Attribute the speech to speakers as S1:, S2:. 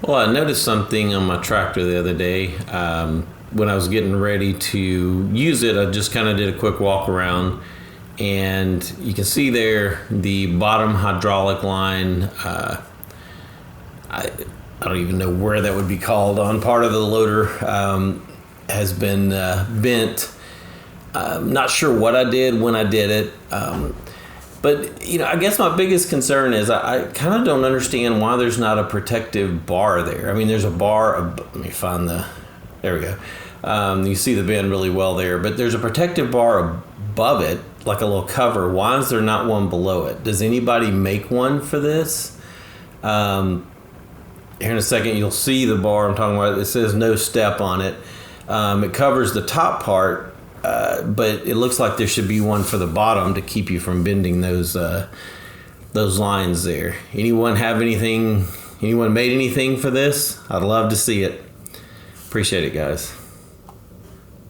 S1: Well, I noticed something on my tractor the other day. When I was getting ready to use it, I just kind of did a quick walk around, and you can see there the bottom hydraulic line. I don't even know where that would be called on part of the loader, has been bent. Not sure what I did when I did it. But, I guess my biggest concern is I kind of don't understand why there's not a protective bar there. I mean, there's a bar. Let me find there we go. You see the bend really well there. But there's a protective bar above it, like a little cover. Why is there not one below it? Does anybody make one for this? Here in a second, you'll see the bar I'm talking about. It says no step on it. It covers the top part. But it looks like there should be one for the bottom to keep you from bending those lines there. Anyone made anything for this? I'd love to see it. Appreciate it, guys.